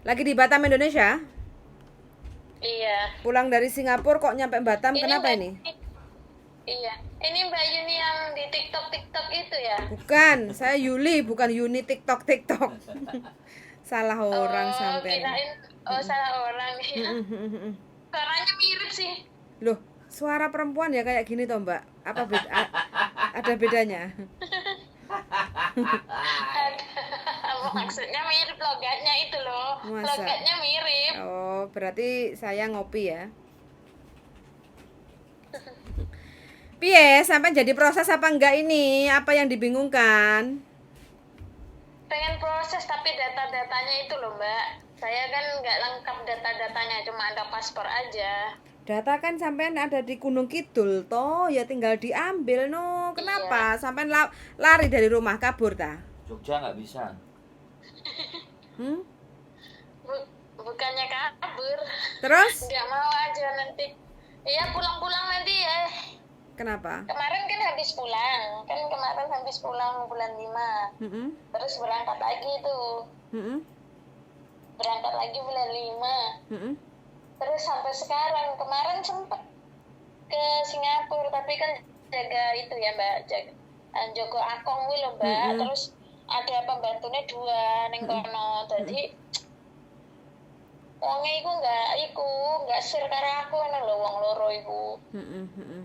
Lagi di Batam, Indonesia? Iya. Pulang dari Singapura kok nyampe Batam, Ini kenapa Mbak, ini? iya. Ini Mbak Yuni yang di TikTok itu ya? Bukan, saya Yuli, bukan Yuni TikTok. Salah orang Oh, sampean ini. kirain salah orang ya. Suaranya mirip sih. Loh, suara perempuan ya kayak gini toh, Mbak? Apa beda? Ada bedanya? Maksudnya mirip logatnya itu loh. Masa? Logatnya mirip. Oh, berarti saya ngopi ya. Piye, sampai jadi proses apa enggak ini? Apa yang dibingungkan? Pengen proses tapi data-datanya itu loh Mbak. Saya kan nggak lengkap data-datanya, cuma ada paspor aja. Data kan sampean ada di Gunung Kidul toh, ya tinggal diambil no. Kenapa? Iya. Sampean lari dari rumah kabur ta? Jogja nggak bisa. Hmm? Bukannya kabur. Terus? Nggak mau aja nanti. Iya pulang-pulang nanti ya. Kenapa? Kemarin kan habis pulang. Kan kemarin habis pulang bulan 5. Mm-mm. Terus berangkat lagi tuh. Mm-mm. Berangkat lagi bulan 5. Mm-mm. Terus sampai sekarang. Kemarin sempet ke Singapura. Tapi kan jaga itu ya Mbak. Jaga Joko Akong wih loh Mbak. Mm-mm. Terus ada pembantunya 2 ning kono. Jadi wonge iku nggak sir karo aku ngono lho wong loro iku. Mm-mm. Mm-mm.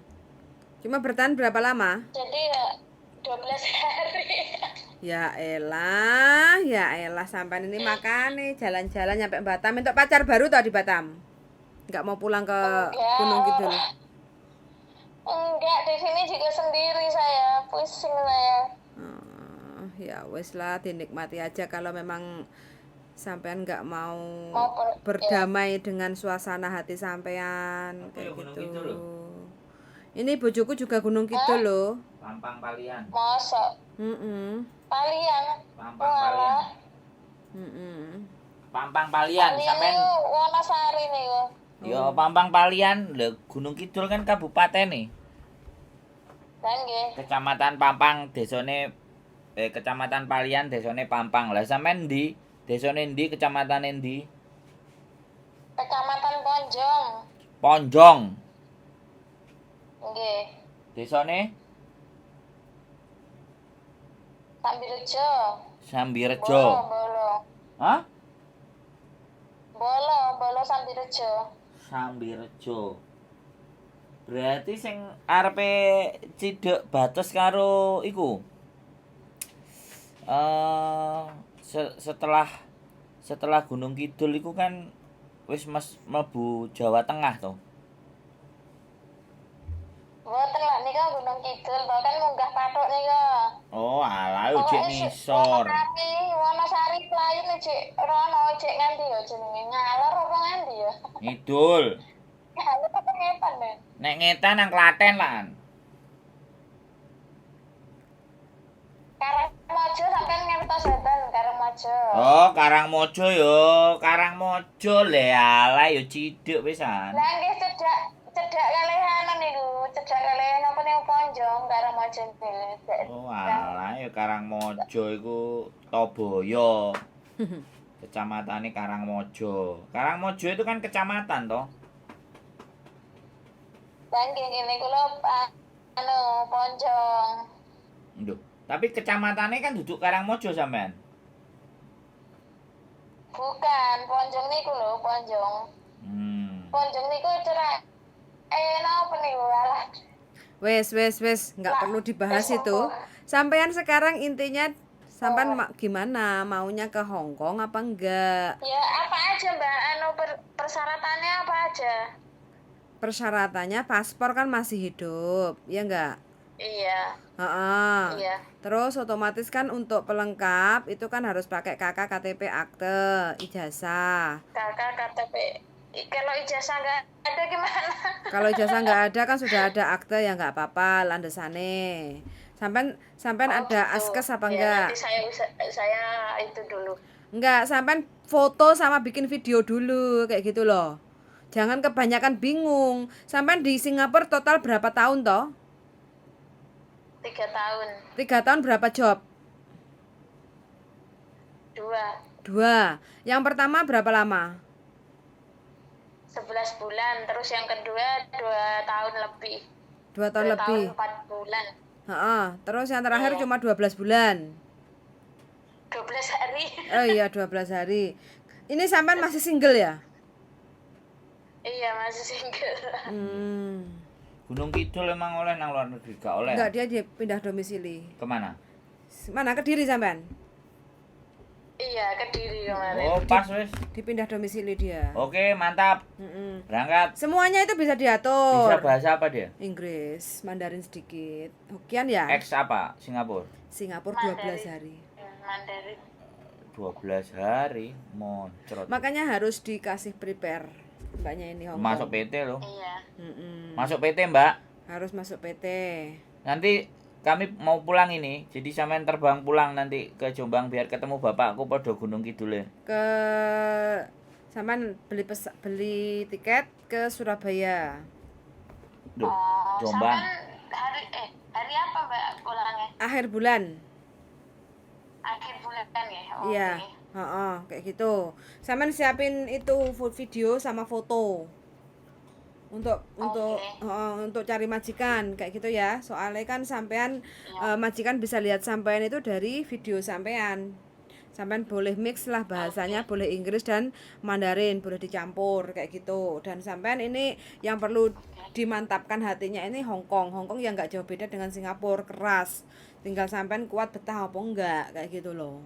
Cuma bertahan berapa lama? Jadi ya 12 hari. Ya elah sampean ini makan nih jalan-jalan nyampe Batam untuk pacar baru toh di Batam. Nggak mau pulang ke Gunung Enggak. Kidul. Enggak, di sini juga sendiri saya. Pusing saya. Ya wes lah dinikmati aja kalau memang sampean nggak mau Mau ya. berdamai dengan suasana hati sampean Apa kayak ya Gunung gitu. Kidul loh? Ini bojoku juga Gunung Kidul loh. Pampang Palian. Masa Mm-mm. Palian. Pampang Palian. Walah. Mm-mm. Pampang Palian Palian sampean. itu Wonosari nih kok. Yo Pampang Palian, lho Gunung Kidul kan kabupaten nih. Dan nggih. Kecamatan Pampang, Kecamatan Palian, desone Pampang. Lah sampean ndi? Desone ndi? Kecamatan ndi? Kecamatan Ponjong. Ponjong. Nggih. Desone Sambirejo. Sambirejo. Bolo. Hah? Bolo Sambirejo. Sambirejo. Berarti sing arepe cidhek bates karo iku. Setelah Gunung Kidul iku kan wis mlebu Jawa Tengah to. Boten lah nika Gunung Kidul, bahkan munggah patok nika. Oh, alah yo jek nisor. Wonosari Playin jek rono jek nganti ya jenenge ngalor apa nganti ya? Ngidul. Ngalor apa ngetan ya? Nek ngetan nang Klaten lan. Karangmojo sampean ngertos setan Karangmojo. Oh, Karangmojo yo, Karangmojo le alah yo cidhek pisan. Lah nggih cedak kalihan niku, cedak kalihan apa niku Ponjong Karangmojo niku. Oh, alah yo Karangmojo iku Toboyo. Kecamatane Karangmojo. Karangmojo itu kan kecamatan toh. Lah nggih ngene kula Ponjong. Duh, tapi kecamatannya kan duduk Karangmojo sampean. Bukan, Ponjong niku lho, Ponjong. Ponjong niku cerak napa niku alah. Wes, nggak perlu dibahas itu. Sampean sekarang intinya sampean gimana? Maunya ke Hong Kong apa enggak? Ya apa aja Mbak, persyaratannya apa aja? Persyaratannya paspor kan masih hidup, ya enggak? Iya. Heeh. Iya. Terus otomatis kan untuk pelengkap itu kan harus pakai KK, KTP, akte, ijazah. Kakak KTP. Kalau ijazah nggak ada gimana? Kalau ijazah nggak ada kan sudah ada akte ya nggak apa-apa landesane. Sampean ada gitu. askes apa Ya, enggak? nanti saya itu dulu. Enggak, sampean foto sama bikin video dulu kayak gitu loh. Jangan kebanyakan bingung. Sampean di Singapura total berapa tahun toh? 3 tahun. 3 tahun berapa job? 2. 2. Yang pertama berapa lama? 11 bulan, terus yang kedua 2 tahun lebih. 2 tahun 2 lebih. tahun 4 bulan. Heeh. Terus yang terakhir Iya. cuma 12 bulan. 12 hari. Oh iya, 12 hari. Ini sampean masih single ya? Iya, masih single. Gunung Kidul emang oleh nang luar negeri gak oleh? Enggak, dia pindah domisili. Kemana? Mana? Kediri sampean? Iya, Kediri kemarin. Oh pas wes. Dipindah domisili dia. Oke mantap. Mm-mm. Berangkat. Semuanya itu bisa diatur. Bisa bahasa apa dia? Inggris, Mandarin sedikit. Hokian ya? X apa? Singapura. Singapura 12 hari. Mandarin. 12 hari moncrot. Makanya harus dikasih prepare mbaknya ini Hongkong. Masuk PT loh. Iya. Mm-mm. Masuk PT Mbak. Harus masuk PT. Nanti kami mau pulang ini. Jadi sampean terbang pulang nanti ke Jombang biar ketemu bapakku pada Gunung Kidul. Ke sampean beli tiket ke Surabaya. Duh, Oh, Jombang. sampean hari apa Mbak pulangnya? Akhir bulan. Akhir bulan kan ya? Oh, Iya. oke. Heeh, kayak gitu. Sampean siapin itu full video sama foto. Untuk cari majikan kayak gitu ya. Soalnya kan sampean majikan bisa lihat sampean itu dari video sampean. Sampean boleh mix lah bahasanya, boleh Inggris dan Mandarin, boleh dicampur kayak gitu. Dan sampean ini yang perlu dimantapkan hatinya ini Hongkong. Hongkong yang nggak jauh beda dengan Singapura, keras. Tinggal sampean kuat betah apa enggak kayak gitu loh.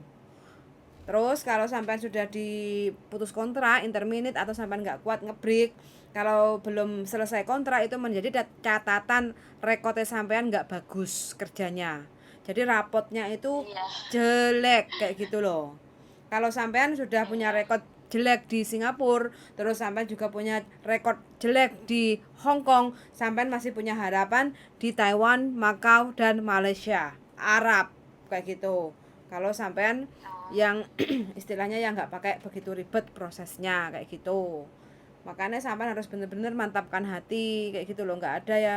Terus kalau sampean sudah diputus kontrak, interminute atau sampean nggak kuat ngebreak, kalau belum selesai kontrak itu menjadi catatan rekodnya sampean nggak bagus kerjanya. Jadi rapotnya itu jelek kayak gitu loh. Kalau sampean sudah punya rekod jelek di Singapura, terus sampean juga punya rekod jelek di Hong Kong, sampean masih punya harapan di Taiwan, Macau dan Malaysia, Arab kayak gitu. Kalau sampean yang istilahnya yang nggak pakai begitu ribet prosesnya kayak gitu. Makanya sampean harus bener-bener mantapkan hati kayak gitu loh. Nggak ada ya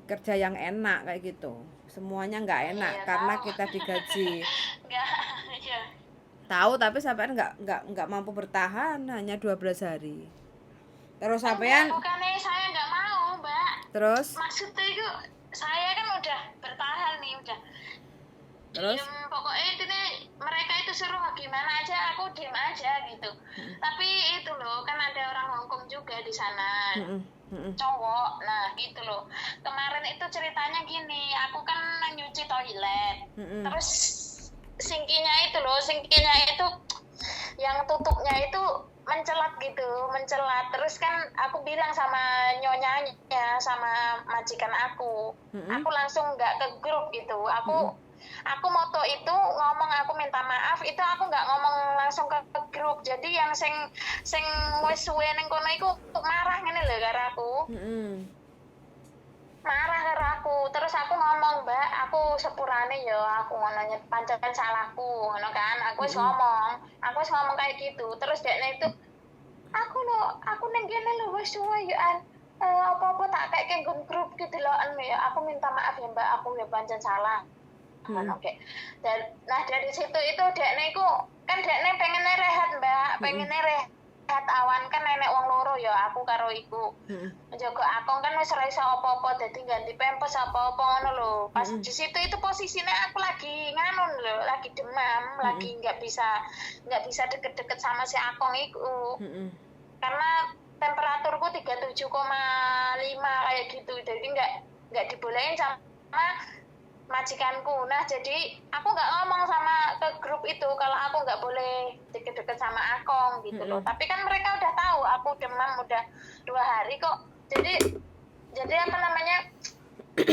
kerja yang enak kayak gitu. Semuanya nggak enak karena kita digaji. Enggak, iya. Tahu tapi sampean nggak mampu bertahan hanya 12 hari. Terus sampean Bukannya saya nggak mau Mbak. terus Maksudnya itu saya kan udah bertahan nih udah. Terus? Pokoknya intinya mereka itu suruh gimana aja aku diem aja gitu. Tapi itu loh kan ada orang Hongkong juga di sana. Cowok, nah gitu loh. Kemarin itu ceritanya gini, aku kan nyuci toilet. Terus sinkinya itu yang tutupnya itu mencelat gitu, mencelat. Terus kan aku bilang sama nyonyanya, sama majikan aku langsung nggak ke grup gitu. Aku moto itu ngomong aku minta maaf itu aku nggak ngomong langsung ke grup. Jadi yang sing wis suwe ning kono iku marah ngene lho karo aku. Marah karo aku. Terus aku ngomong, "Mbak, aku sepurane ya aku ngono pancen salahku." Ngono kan. Aku wis ngomong kayak gitu. Terus dekne itu aku ning kene lho wis suwe ya apa-apa tak kayak grup gitu loh ya. Aku minta maaf ya Mbak, aku ya pancen salah. Oke. Dan nah dari situ itu dekne iku kan dekne pengennya rehat Mbak, pengennya rehat awan kan nenek wong loro ya aku karo iku. Njogo akong kan wis ora iso apa-apa dadi ganti pempes apa-apa ngono lho. Pas di situ itu posisinya aku lagi nganu lho, lagi demam, lagi nggak bisa deket-deket sama si akong iku. Karena temperaturku 37,5 kayak gitu. Jadi nggak dibolehin sama majikanku. Nah jadi aku nggak ngomong sama ke grup itu kalau aku nggak boleh deket-deket sama akong gitu loh. Tapi kan mereka udah tahu aku demam udah 2 hari kok. Jadi apa namanya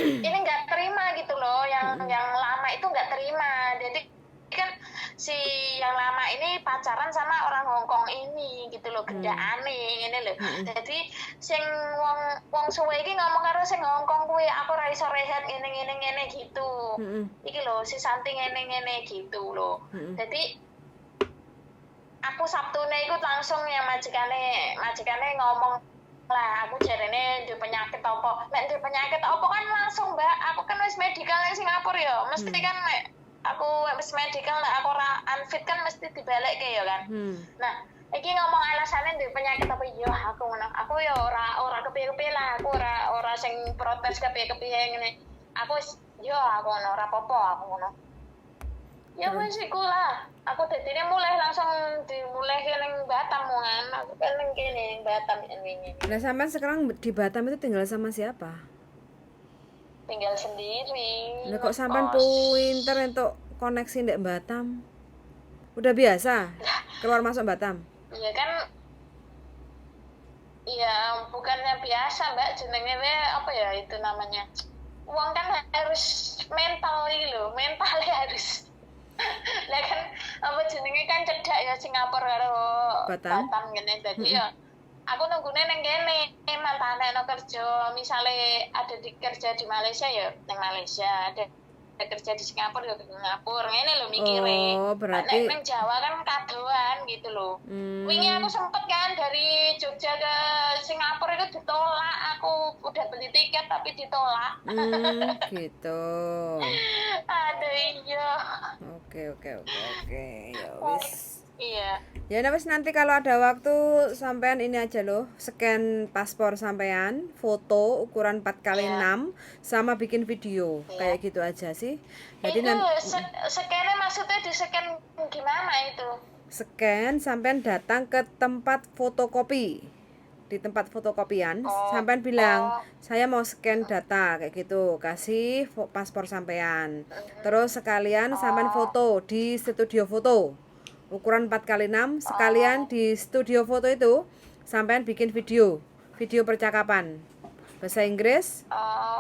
ini nggak terima gitu loh. Yang lama itu nggak terima. Jadi kan si yang lama ini pacaran sama orang Hongkong ini gitu loh, gendakane ini loh. Jadi sing wong suwe iki ngomong karo sing Hongkong kuwi aku ora iso rehat ngene gitu. Iki lho si Santi ngene gitu loh. Jadi aku Sabtune iku langsung yang majikane ngomong lah aku jarene ndek penyakit apa. Nek ndek penyakit apa kan langsung Mbak, aku kan wis medikal ning Singapura ya. Mesti kan aku wis medical nek aku ora unfit kan mesti dibalekke ya kan. Nah, iki ngomong alasane ndek penyakit apa yo aku ngono. Aku ya ora kepiye-kepiye lah, aku ora sing protes kepiye-kepiye ngene. Aku wis yo aku ngono ora apa-apa aku ngono. Ya wis iku lah. Aku dadine mulai langsung dimulai ning Batam kan. Aku kan ning kene ning Batam ini. Nah, sampean sekarang di Batam itu tinggal sama siapa? Tinggal sendiri. Lah kok sampean ngekos. pinter entuk koneksi ndek Batam? Udah biasa keluar masuk Batam? Iya kan. Iya, bukannya biasa, Mbak. Jenenge apa ya itu namanya? Uang kan harus mental iki lho, mentalnya harus. Lah kan apa jenenge kan cedak ya Singapura karo Batam. ngene dadi ya aku nunggune ning kene mantane no kerja misale ada di kerja di Malaysia ya ning Malaysia ada kerja di Singapura ya di Singapura ngene lho mikire. Oh, berarti ning Jawa kan kadoan gitu loh. Wingi aku sempet kan dari Jogja ke Singapura itu ditolak, aku udah beli tiket tapi ditolak. gitu. Aduh iya. Oke. Ya wis. Iya. Ya wis nanti kalau ada waktu sampean ini aja loh, scan paspor sampean, foto ukuran 4x6 sama bikin video. Kayak gitu aja sih. Jadi Itu scan-nya maksudnya di scan gimana itu? scan sampean datang ke tempat fotokopi. Di tempat fotokopian, sampean bilang, "Saya mau scan data," kayak gitu. Kasih paspor sampean. Terus sekalian sampean foto di studio foto. Ukuran 4x6 sekalian di studio foto itu sampean bikin video percakapan bahasa Inggris,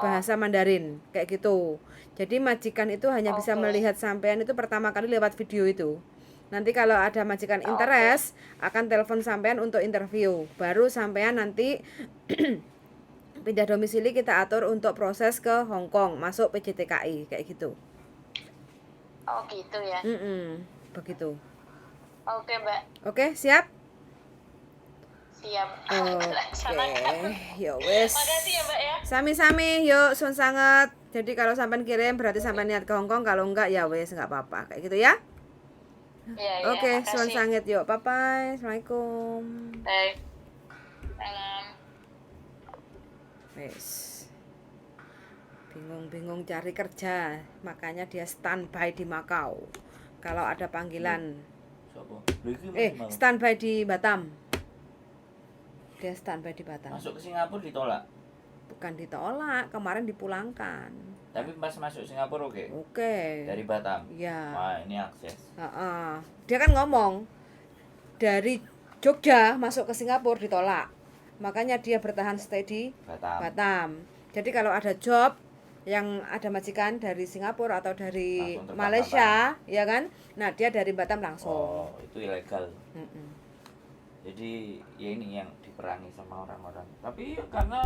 bahasa Mandarin kayak gitu. Jadi majikan itu hanya bisa melihat sampean itu pertama kali lewat video itu. Nanti kalau ada majikan interest akan telepon sampean untuk interview. Baru sampean nanti pindah domisili kita atur untuk proses ke Hong Kong, masuk PJTKI kayak gitu. Oh gitu ya. Begitu. Oke, Mbak. Oke, siap? Siap. Oke, ya wes. Makasih ya, Mbak ya. Sami-sami, yuk sun sangat. Jadi kalau sampean kirim berarti sampean niat ke Hong Kong, kalau enggak ya wes enggak apa-apa. Kayak gitu ya. Iya, Oke, sun makasih. sangat yuk. Bye bye. Assalamualaikum. Baik. Salam. Wes. Bingung-bingung cari kerja, makanya dia standby di Makau. Kalau ada panggilan. Sopo? Lho iki Standby di Batam. Dia standby di Batam. masuk ke Singapura ditolak. Bukan ditolak, kemarin dipulangkan. Tapi pas masuk Singapura oke. Oke. Dari Batam. Ya. Wah, ini akses. Dia kan ngomong dari Jogja masuk ke Singapura ditolak. Makanya dia bertahan stay di Batam. Jadi kalau ada job yang ada majikan dari Singapura atau dari Malaysia, ya kan? Nah, dia dari Batam langsung. Oh, itu ilegal. Jadi ya ini yang diperangi sama orang-orang. Tapi ya karena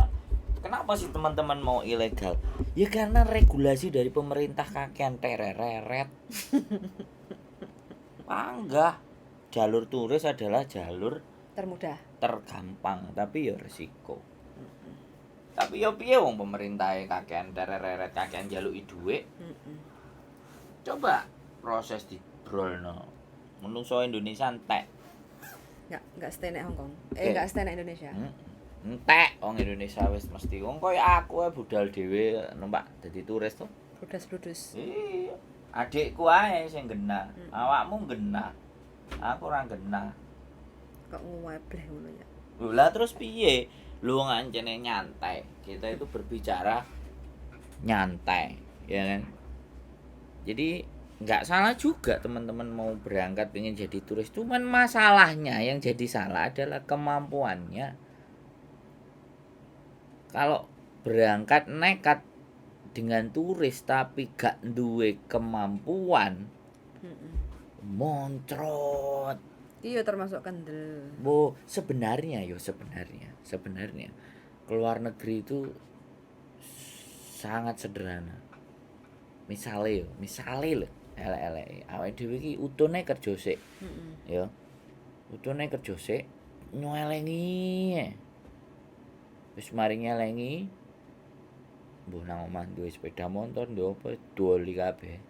kenapa sih teman-teman mau ilegal? Ya karena regulasi dari pemerintah kakean tereret. Enggak. Jalur turis adalah jalur termudah, tergampang, tapi ya resiko. Tapi ya piye wong pemerintah kakean tereret, kakean njaluki dhuwit. Coba proses dibrolno. Menungso Indonesia entek. Enggak stay nek Hong Kong. Enggak stay nek Indonesia. Entek wong Indonesia wis mesti wong koyo aku ae budal dhewe numpak dadi turis to. Bludas-bludus. Iya. Adikku ae sing genah. Awakmu genah. Aku ora genah. Kok ngewebleh ngono ya. Lah terus piye? Lu ngancene nyantai. Kita itu berbicara nyantai, ya kan? Jadi nggak salah juga teman-teman mau berangkat pengen jadi turis. Cuman masalahnya yang jadi salah adalah kemampuannya. Kalau berangkat nekat dengan turis tapi gak duwe kemampuan, moncrot. Iya termasuk kendel. Sebenarnya keluar negeri itu sangat sederhana. Misale lho, elek-elek awake dhewe iki utune kerja sik. Ya. Utune kerja sik nyelengi. Wis mari nyelengi mbuh nang omah duwe sepeda motor, duwe apa doli kabeh.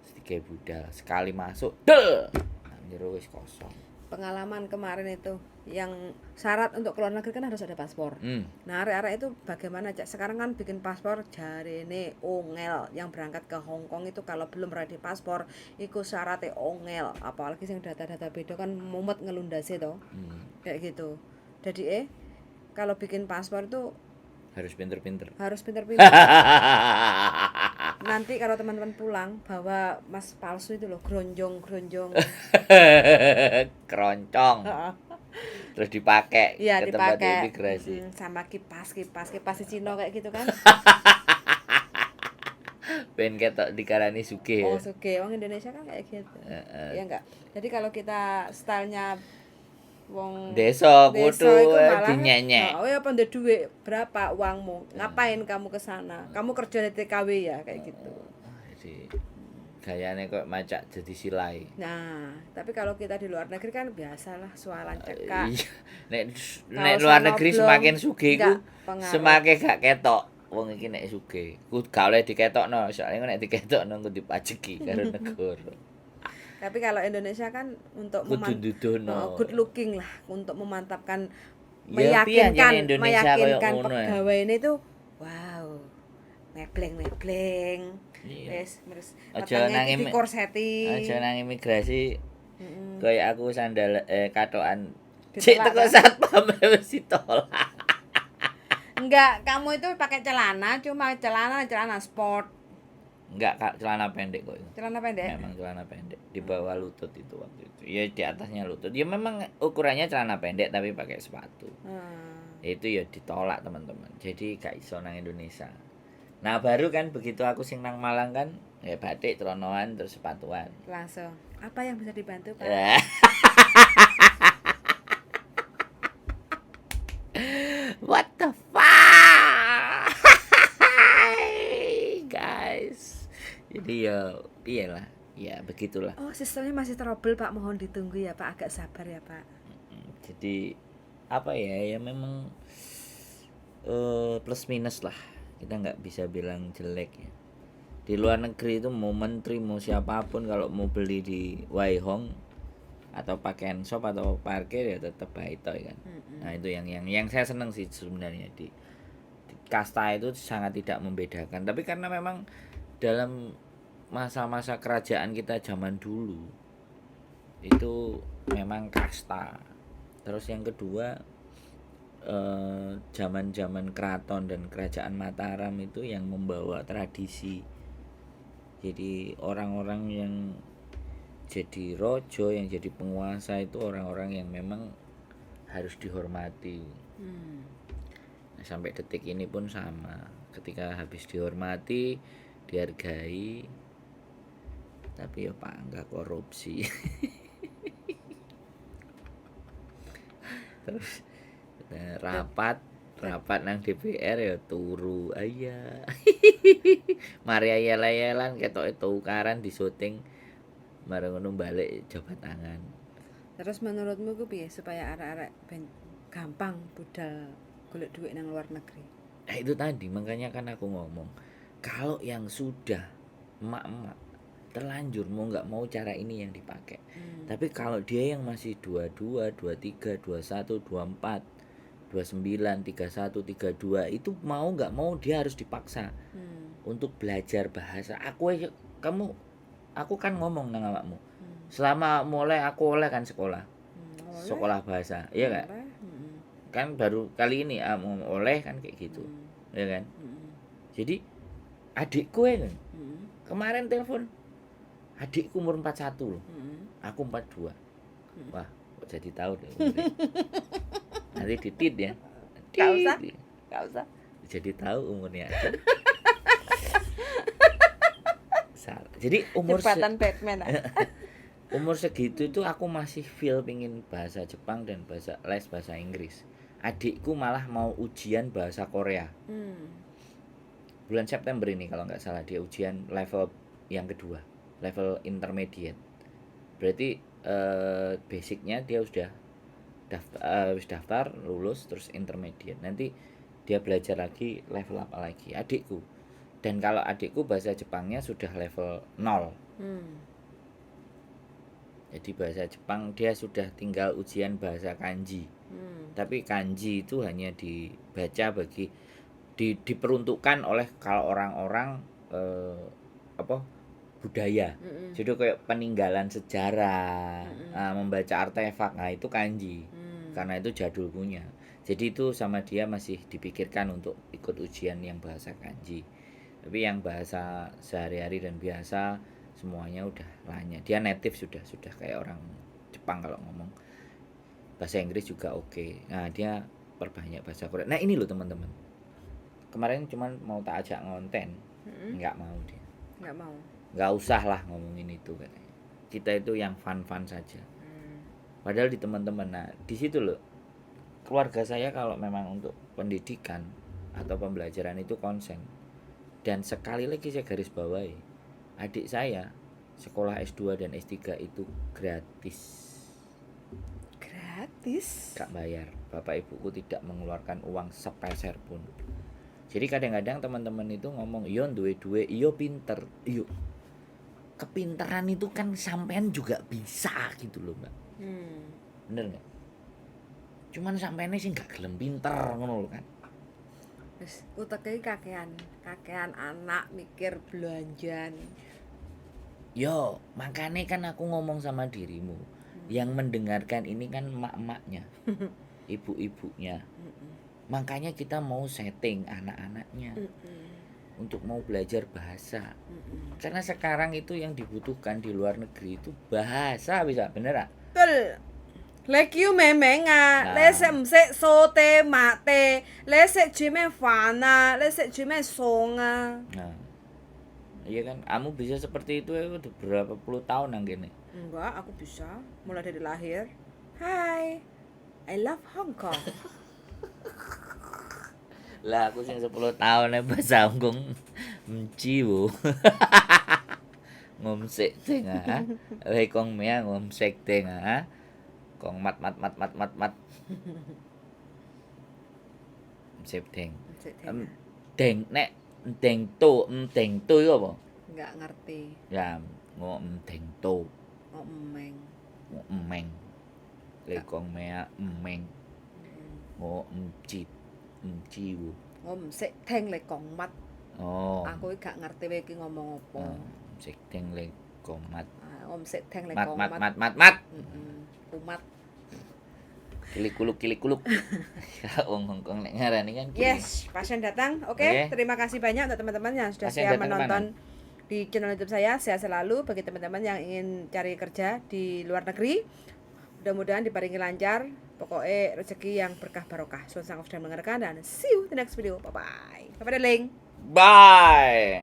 Sedikit budal, sekali masuk, del. Nang jero wis kosong. Pengalaman kemarin itu yang syarat untuk keluar negeri kan harus ada paspor. Nah, arek-arek itu bagaimana, Cak? Sekarang kan bikin paspor jarene ongel. Yang berangkat ke Hong Kong itu kalau belum ready paspor, iku syaratnya ongel. Apalagi yang data-data beda kan mumet ngelundase to. Kayak gitu. Jadi kalau bikin paspor itu Harus pinter-pinter. harus pinter-pinter. Nanti kalau teman-teman pulang bawa mas palsu itu loh, gronjong. Keroncong. Terus dipakai Iya, ke tempat dipakai. imigrasi. Sama kipas di Cina kayak gitu kan. Ben ketok dikarani sugih. Oh, suge. Wong Indonesia kan kayak gitu. Iya enggak? Jadi kalau kita stylenya wong Desa desa kudu iku malah dinyenyek. oh ya pandai duit berapa uangmu? Ngapain kamu ke sana? Kamu kerja di TKW ya kayak gitu. Jadi gayane kok macak jadi silai. Nah, tapi kalau kita di luar negeri kan biasalah sualan cekak. Iya. Nek Kalau luar sana negeri belum, semakin sugih iku enggak pengaruh. semakin gak ketok. Wong iki nek sugih, ku gak oleh diketokno, soalnya nek diketokno ku dipajeki karo negara. Tapi kalau Indonesia kan untuk Kudu dudono. good looking lah, untuk memantapkan Ya, piye meyakinkan anjene Indonesia meyakinkan koyo ngono ya. pegawai ini tuh wow, nebleng. Iya. Terus Aja nang di korseti. Aja nang imigrasi kayak aku sandal katokan. Ditolak, Cik teko kan? satpam wis ditolak. Enggak, kamu itu pakai celana, cuma celana sport, Enggak, Kak, celana pendek kok itu. celana pendek. Memang celana pendek di bawah lutut itu waktu itu. Ya di atasnya lutut. Ya memang ukurannya celana pendek tapi pakai sepatu. Itu ya ditolak teman-teman. Jadi gak iso nang Indonesia. Nah, baru kan begitu aku sing nang Malang kan ya batik, tronoan terus sepatuan. Langsung. Apa yang bisa dibantu, Pak? What the fuck? Guys. Jadi ya iyalah. Ya begitulah. Oh, sistemnya masih trouble, Pak. Mohon ditunggu ya, Pak. Agak sabar ya, Pak. Jadi apa ya memang plus minus lah, kita nggak bisa bilang jelek ya. Di luar negeri itu mau menteri mau siapapun kalau mau beli di Waihong atau pakaian shop atau parkir ya tetap Baitoy kan. Nah itu yang saya seneng sih sebenarnya di kasta itu sangat tidak membedakan. Tapi karena memang dalam masa-masa kerajaan kita zaman dulu itu memang kasta. Terus yang kedua zaman-zaman keraton dan kerajaan Mataram itu yang membawa tradisi. Jadi orang-orang yang jadi rojo, yang jadi penguasa itu orang-orang yang memang harus dihormati. Nah, sampai detik ini pun sama. Ketika habis dihormati, dihargai, tapi ya Pak enggak korupsi. Terus rapat nang DPR ya turu aya. Mari ayel-ayelan ketok tukaran di syuting bareng ngono balik jabat tangan. Terus menurutmu ku piye supaya arek-arek ben gampang budal golek duit nang luar negeri? Nah itu tadi makanya kan aku ngomong kalau yang sudah emak-emak terlanjur mau nggak mau cara ini yang dipakai. Tapi kalau dia yang masih 22, 23, 21, 24, 29, 31, 32 itu mau nggak mau dia harus dipaksa untuk belajar bahasa. Aku kan ngomong nang awakmu. Selama mulai aku oleh kan sekolah. Sekolah bahasa, iya enggak? Kan baru kali ini oleh kan kayak gitu. Ya kan? Jadi adikku kan kemarin telepon. Adikku umur 41 loh. Aku 42. Wah, kok jadi tahu deh umurnya. Nanti ditit ya. Gak usah. Jadi tahu umurnya. Salah. Jadi umur Batman. umur segitu itu aku masih feel pingin bahasa Jepang dan les bahasa Inggris. Adikku malah mau ujian bahasa Korea. Bulan September ini kalau nggak salah dia ujian level yang kedua, level intermediate. Berarti basicnya dia sudah daftar lulus terus intermediate. Nanti dia belajar lagi level apa lagi. Adikku Dan kalau adikku bahasa Jepangnya sudah level 0. Jadi bahasa Jepang dia sudah tinggal ujian bahasa kanji. Tapi kanji itu hanya dibaca diperuntukkan oleh kalau orang-orang budaya. Jadi kayak peninggalan sejarah, membaca artefak, nah itu kanji. Karena itu jadul punya. Jadi itu sama dia masih dipikirkan untuk ikut ujian yang bahasa kanji. Tapi yang bahasa sehari-hari dan biasa semuanya udah lainnya. Dia native sudah kayak orang Jepang kalau ngomong. Bahasa Inggris juga oke. Nah, dia perbanyak bahasa Korea. Nah, ini loh teman-teman. Kemarin cuman mau tak ajak ngonten. Enggak mau dia. Enggak mau. Enggak usah lah ngomongin itu katanya. Kita itu yang fun-fun saja. Padahal di teman-teman. Nah, di situ loh. Keluarga saya kalau memang untuk pendidikan atau pembelajaran itu konsen. Dan sekali lagi saya garis bawahi, adik saya sekolah S2 dan S3 itu gratis. Gratis? Gak bayar. Bapak ibuku tidak mengeluarkan uang sepeser pun. Jadi kadang-kadang teman-teman itu ngomong, "Iyo duwe-duwe, iyo pinter." Iyo. Kepintaran itu kan sampean juga bisa gitu loh, Mbak. Bener enggak? Cuman sampeannya sih gak gelem pinter ngono lho kan. Wis uteke kakean anak mikir belanjan. Yo, makanya kan aku ngomong sama dirimu. Yang mendengarkan ini kan emak-emaknya, ibu-ibunya. Makanya kita mau setting anak-anaknya untuk mau belajar bahasa. Karena sekarang itu yang dibutuhkan di luar negeri itu bahasa, bisa bener gak? Betul. Lekiu memenga, Nah. lese mse sote mate, lese cime fana, lese cime songa. Nah, iya kan, kamu bisa seperti itu ya udah berapa puluh tahun nang kene. Enggak, aku bisa. Mulai dari lahir. Hai, I love Hong Kong. Lah aku sing 10 tahun ya bahasa Hongkong menci bu. Ngomsek ting ah. Wei kong mea ngomsek ting ah. Kong mat. Sip ting. Deng nek deng to itu apa? Enggak ngerti. Ya deng to Oh, emeng. emeng. Le kong mea emeng. Emci bu. Sik teng le kong mat. Oh. Aku gak ngerti wae iki ngomong apa. Sik ting le kong mat. Sik teng le Mat. kong Umat. Kilik kuluk. Ya wong Hongkong nek ngarani kan kilik. Yes, pasien datang. Oke, Oke. terima kasih banyak untuk teman-teman yang sudah Pasien setia datang menonton di channel YouTube saya. Sehat selalu bagi teman-teman yang ingin cari kerja di luar negeri. Mudah-mudahan diparingi lancar. Pokoknya rezeki yang berkah barokah. Sudah mendengarkan dan see you the next video. Bye bye. Bye bye darling. Bye.